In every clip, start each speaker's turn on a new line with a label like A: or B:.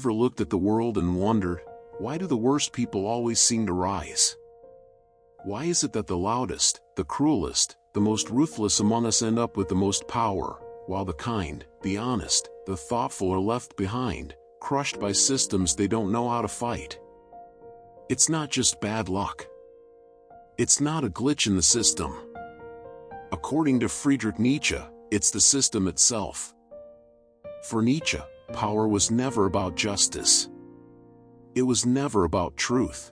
A: ever looked at the world and wondered, why do the worst people always seem to rise? Why is it that the loudest, the cruelest, the most ruthless among us end up with the most power, while the kind, the honest, the thoughtful are left behind, crushed by systems they don't know how to fight? It's not just bad luck. It's not a glitch in the system. According to Friedrich Nietzsche, it's the system itself. For Nietzsche, power was never about justice. It was never about truth.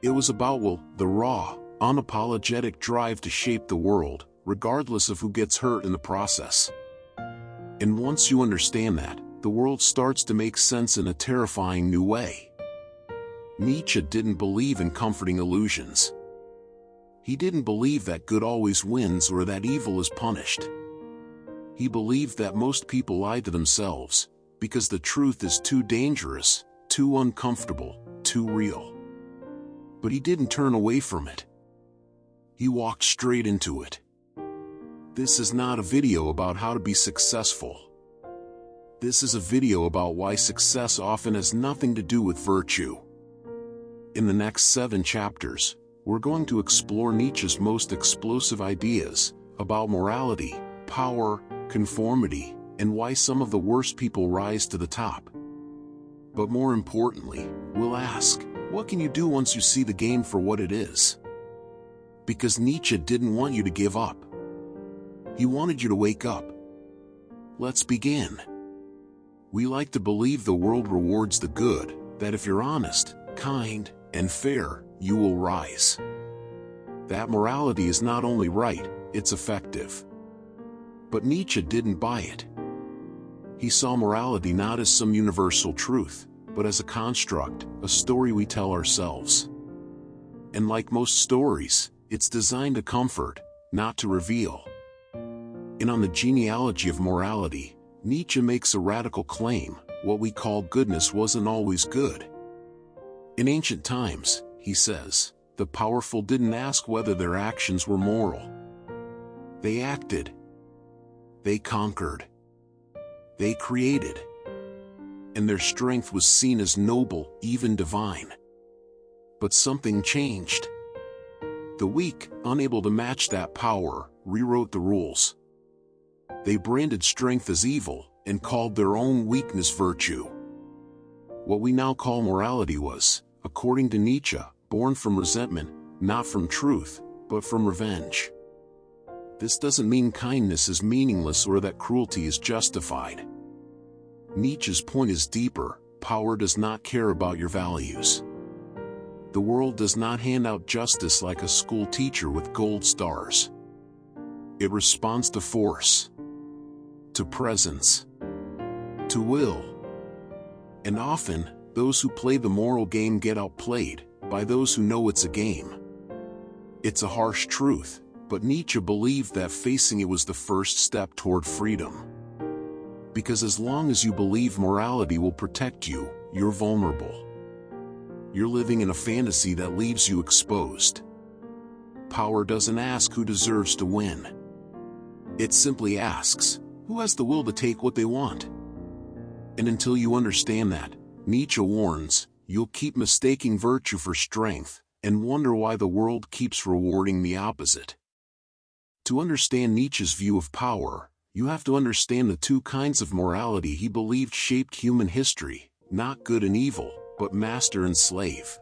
A: It was about will, the raw, unapologetic drive to shape the world, regardless of who gets hurt in the process. And once you understand that, the world starts to make sense in a terrifying new way. Nietzsche didn't believe in comforting illusions. He didn't believe that good always wins or that evil is punished. He believed that most people lie to themselves, because the truth is too dangerous, too uncomfortable, too real. But he didn't turn away from it. He walked straight into it. This is not a video about how to be successful. This is a video about why success often has nothing to do with virtue. In the next 7 chapters, we're going to explore Nietzsche's most explosive ideas about morality, power, conformity, and why some of the worst people rise to the top. But more importantly, we'll ask, what can you do once you see the game for what it is? Because Nietzsche didn't want you to give up. He wanted you to wake up. Let's begin. We like to believe the world rewards the good, that if you're honest, kind, and fair, you will rise. That morality is not only right, it's effective. But Nietzsche didn't buy it. He saw morality not as some universal truth, but as a construct, a story we tell ourselves. And like most stories, it's designed to comfort, not to reveal. And on the genealogy of morality, Nietzsche makes a radical claim: what we call goodness wasn't always good. In ancient times, he says, the powerful didn't ask whether their actions were moral. They acted. They conquered. They created. And their strength was seen as noble, even divine. But something changed. The weak, unable to match that power, rewrote the rules. They branded strength as evil, and called their own weakness virtue. What we now call morality was, according to Nietzsche, born from resentment, not from truth, but from revenge. This doesn't mean kindness is meaningless or that cruelty is justified. Nietzsche's point is deeper: power does not care about your values. The world does not hand out justice like a school teacher with gold stars. It responds to force, to presence, to will. And often, those who play the moral game get outplayed by those who know it's a game. It's a harsh truth, but Nietzsche believed that facing it was the first step toward freedom. Because as long as you believe morality will protect you, you're vulnerable. You're living in a fantasy that leaves you exposed. Power doesn't ask who deserves to win. It simply asks, who has the will to take what they want? And until you understand that, Nietzsche warns, you'll keep mistaking virtue for strength, and wonder why the world keeps rewarding the opposite. To understand Nietzsche's view of power, you have to understand the 2 kinds of morality he believed shaped human history: not good and evil, but master and slave.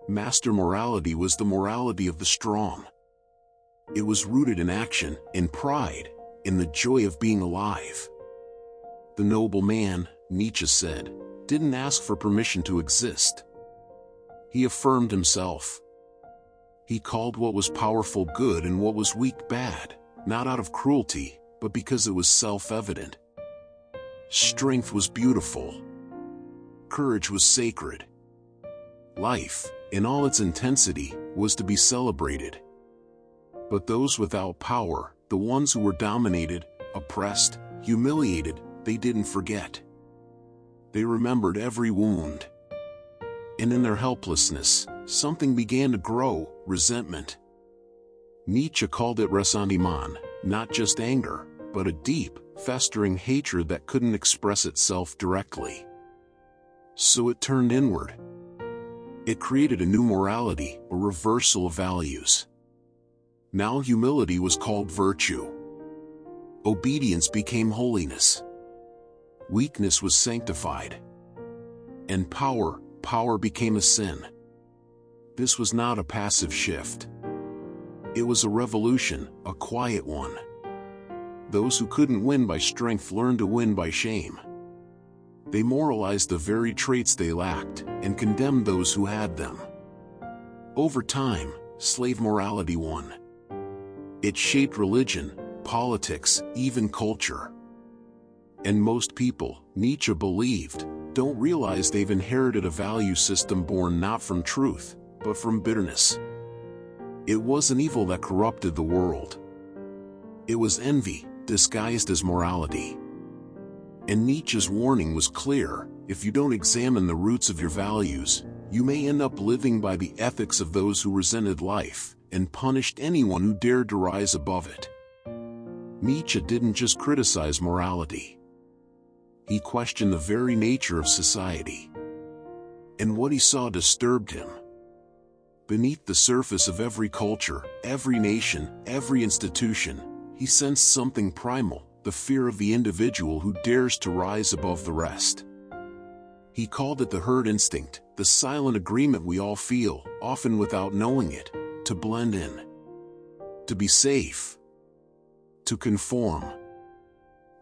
A: Master morality was the morality of the strong. It was rooted in action, in pride, in the joy of being alive. The noble man, Nietzsche said, didn't ask for permission to exist. He affirmed himself. He called what was powerful good and what was weak bad, not out of cruelty, but because it was self-evident. Strength was beautiful. Courage was sacred. Life, in all its intensity, was to be celebrated. But those without power, the ones who were dominated, oppressed, humiliated, they didn't forget. They remembered every wound. And in their helplessness, something began to grow: resentment. Nietzsche called it ressentiment, not just anger, but a deep, festering hatred that couldn't express itself directly. So it turned inward. It created a new morality, a reversal of values. Now humility was called virtue. Obedience became holiness. Weakness was sanctified. And power became a sin. This was not a passive shift. It was a revolution, a quiet one. Those who couldn't win by strength learned to win by shame. They moralized the very traits they lacked, and condemned those who had them. Over time, slave morality won. It shaped religion, politics, even culture. And most people, Nietzsche believed, don't realize they've inherited a value system born not from truth, but from bitterness. It was an evil that corrupted the world. It was envy, disguised as morality. And Nietzsche's warning was clear: if you don't examine the roots of your values, you may end up living by the ethics of those who resented life, and punished anyone who dared to rise above it. Nietzsche didn't just criticize morality. He questioned the very nature of society. And what he saw disturbed him. Beneath the surface of every culture, every nation, every institution, he sensed something primal: the fear of the individual who dares to rise above the rest. He called it the herd instinct, the silent agreement we all feel, often without knowing it, to blend in, to be safe, to conform.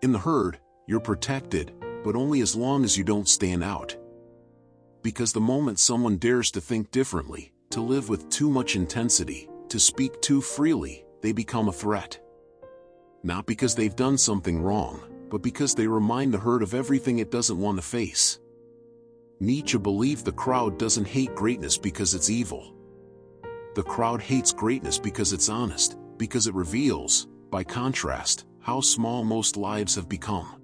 A: In the herd, you're protected, but only as long as you don't stand out. Because the moment someone dares to think differently, to live with too much intensity, to speak too freely, they become a threat. Not because they've done something wrong, but because they remind the herd of everything it doesn't want to face. Nietzsche believed the crowd doesn't hate greatness because it's evil. The crowd hates greatness because it's honest, because it reveals, by contrast, how small most lives have become.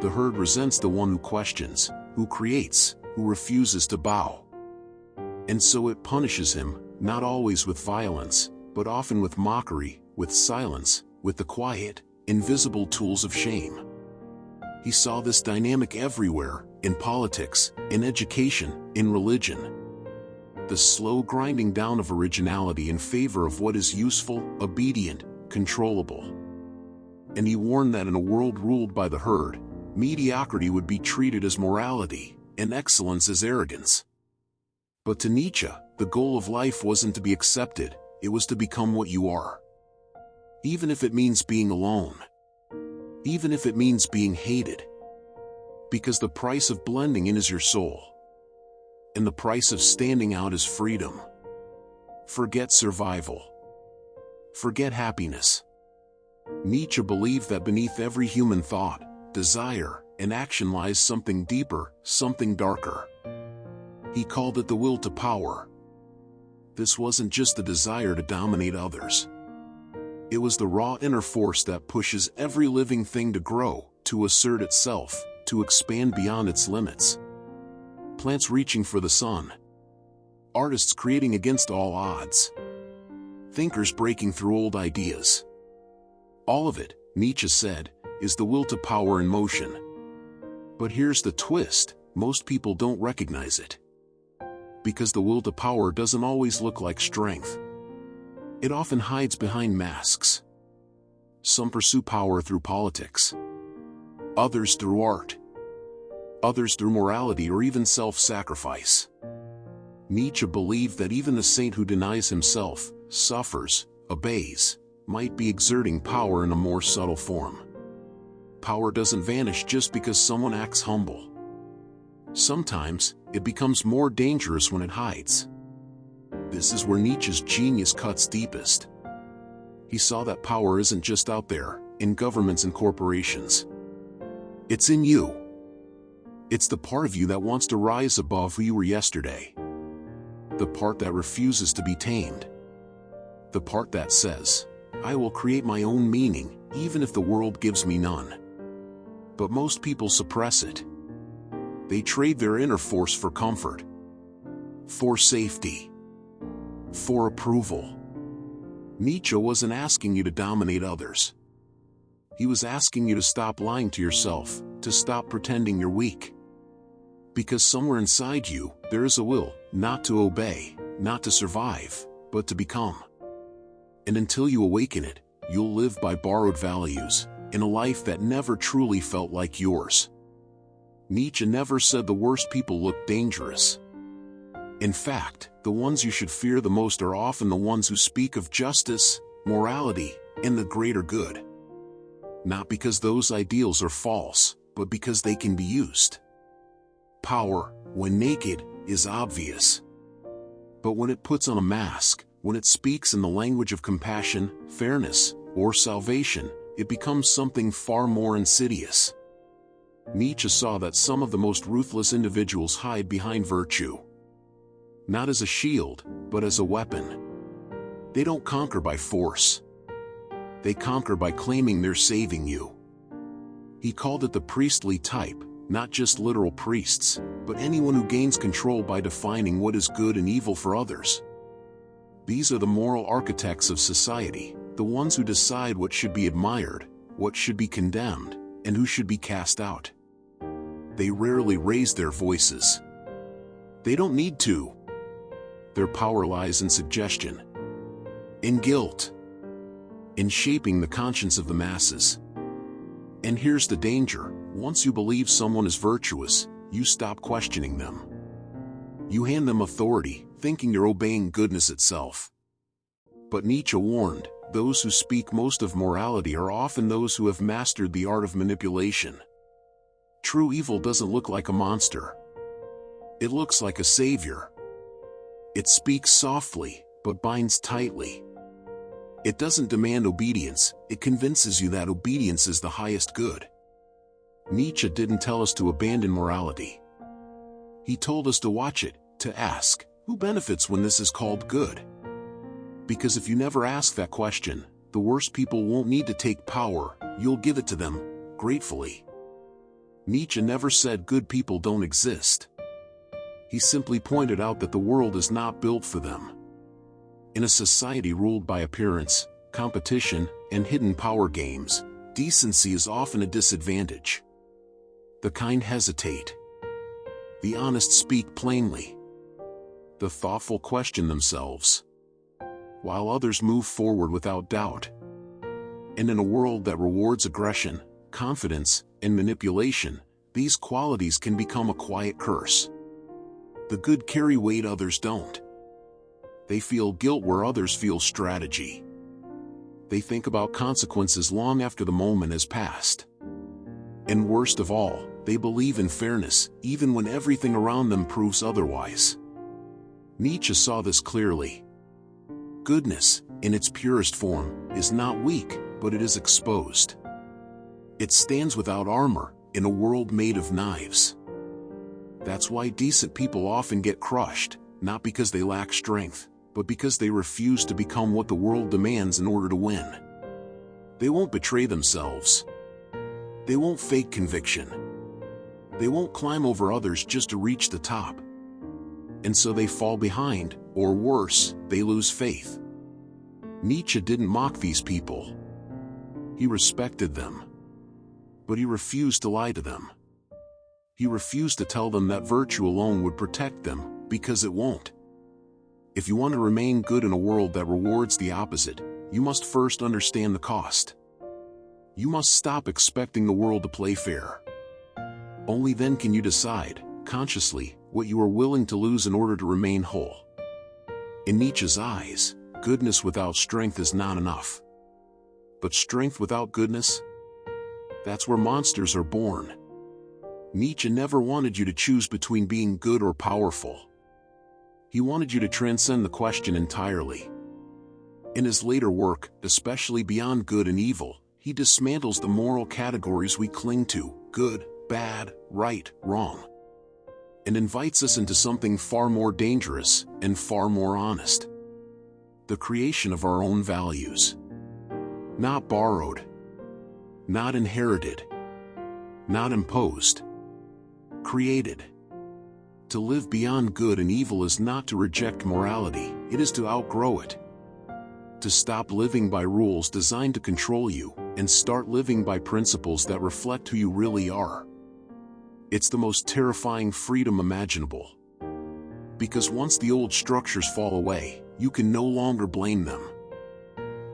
A: The herd resents the one who questions, who creates, who refuses to bow. And so it punishes him, not always with violence, but often with mockery, with silence, with the quiet, invisible tools of shame. He saw this dynamic everywhere: in politics, in education, in religion. The slow grinding down of originality in favor of what is useful, obedient, controllable. And he warned that in a world ruled by the herd, mediocrity would be treated as morality, and excellence as arrogance. But to Nietzsche, the goal of life wasn't to be accepted, it was to become what you are. Even if it means being alone. Even if it means being hated. Because the price of blending in is your soul. And the price of standing out is freedom. Forget survival. Forget happiness. Nietzsche believed that beneath every human thought, desire, and action lies something deeper, something darker. He called it the will to power. This wasn't just the desire to dominate others. It was the raw inner force that pushes every living thing to grow, to assert itself, to expand beyond its limits. Plants reaching for the sun. Artists creating against all odds. Thinkers breaking through old ideas. All of it, Nietzsche said, is the will to power in motion. But here's the twist: most people don't recognize it. Because the will to power doesn't always look like strength. It often hides behind masks. Some pursue power through politics. Others through art. Others through morality or even self-sacrifice. Nietzsche believed that even the saint who denies himself, suffers, obeys, might be exerting power in a more subtle form. Power doesn't vanish just because someone acts humble. Sometimes, it becomes more dangerous when it hides. This is where Nietzsche's genius cuts deepest. He saw that power isn't just out there, in governments and corporations. It's in you. It's the part of you that wants to rise above who you were yesterday. The part that refuses to be tamed. The part that says, I will create my own meaning, even if the world gives me none. But most people suppress it. They trade their inner force for comfort. For safety. For approval. Nietzsche wasn't asking you to dominate others. He was asking you to stop lying to yourself, to stop pretending you're weak. Because somewhere inside you, there is a will, not to obey, not to survive, but to become. And until you awaken it, you'll live by borrowed values, in a life that never truly felt like yours. Nietzsche never said the worst people look dangerous. In fact, the ones you should fear the most are often the ones who speak of justice, morality, and the greater good. Not because those ideals are false, but because they can be used. Power, when naked, is obvious. But when it puts on a mask, when it speaks in the language of compassion, fairness, or salvation, it becomes something far more insidious. Nietzsche saw that some of the most ruthless individuals hide behind virtue. Not as a shield, but as a weapon. They don't conquer by force. They conquer by claiming they're saving you. He called it the priestly type, not just literal priests, but anyone who gains control by defining what is good and evil for others. These are the moral architects of society, the ones who decide what should be admired, what should be condemned, and who should be cast out. They rarely raise their voices. They don't need to. Their power lies in suggestion, in guilt, in shaping the conscience of the masses. And here's the danger: once you believe someone is virtuous, you stop questioning them. You hand them authority, thinking you're obeying goodness itself. But Nietzsche warned, those who speak most of morality are often those who have mastered the art of manipulation. True evil doesn't look like a monster. It looks like a savior. It speaks softly, but binds tightly. It doesn't demand obedience, it convinces you that obedience is the highest good. Nietzsche didn't tell us to abandon morality. He told us to watch it, to ask, who benefits when this is called good? Because if you never ask that question, the worst people won't need to take power, you'll give it to them, gratefully. Nietzsche never said good people don't exist. He simply pointed out that the world is not built for them. In a society ruled by appearance, competition, and hidden power games, decency is often a disadvantage. The kind hesitate. The honest speak plainly. The thoughtful question themselves, while others move forward without doubt. And in a world that rewards aggression, confidence, and manipulation, these qualities can become a quiet curse. The good carry weight others don't. They feel guilt where others feel strategy. They think about consequences long after the moment has passed. And worst of all, they believe in fairness, even when everything around them proves otherwise. Nietzsche saw this clearly. Goodness, in its purest form, is not weak, but it is exposed. It stands without armor, in a world made of knives. That's why decent people often get crushed, not because they lack strength, but because they refuse to become what the world demands in order to win. They won't betray themselves. They won't fake conviction. They won't climb over others just to reach the top. And so they fall behind, or worse, they lose faith. Nietzsche didn't mock these people. He respected them. But he refused to lie to them. He refused to tell them that virtue alone would protect them, because it won't. If you want to remain good in a world that rewards the opposite, you must first understand the cost. You must stop expecting the world to play fair. Only then can you decide, consciously, what you are willing to lose in order to remain whole. In Nietzsche's eyes, goodness without strength is not enough. But strength without goodness? That's where monsters are born. Nietzsche never wanted you to choose between being good or powerful. He wanted you to transcend the question entirely. In his later work, especially Beyond Good and Evil, he dismantles the moral categories we cling to, good, bad, right, wrong, and invites us into something far more dangerous and far more honest. The creation of our own values. Not borrowed. Not inherited. Not imposed. Created. To live beyond good and evil is not to reject morality, it is to outgrow it. To stop living by rules designed to control you, and start living by principles that reflect who you really are. It's the most terrifying freedom imaginable. Because once the old structures fall away, you can no longer blame them.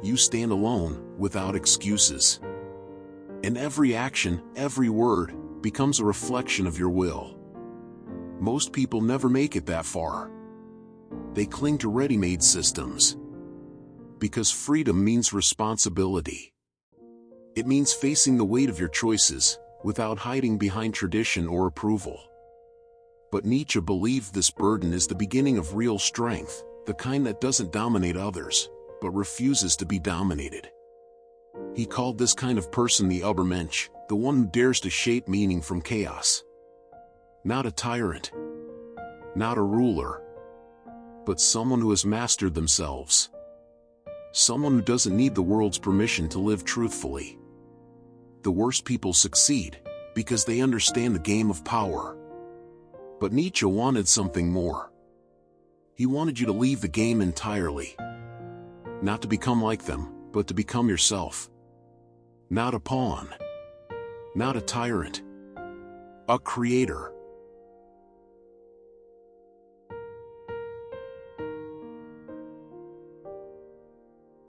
A: You stand alone, without excuses. And every action, every word, becomes a reflection of your will. Most people never make it that far. They cling to ready-made systems. Because freedom means responsibility. It means facing the weight of your choices, without hiding behind tradition or approval. But Nietzsche believed this burden is the beginning of real strength, the kind that doesn't dominate others, but refuses to be dominated. He called this kind of person the ubermensch, the one who dares to shape meaning from chaos. Not a tyrant, not a ruler, but someone who has mastered themselves. Someone who doesn't need the world's permission to live truthfully. The worst people succeed, because they understand the game of power. But Nietzsche wanted something more. He wanted you to leave the game entirely. Not to become like them, but to become yourself. Not a pawn. Not a tyrant. A creator.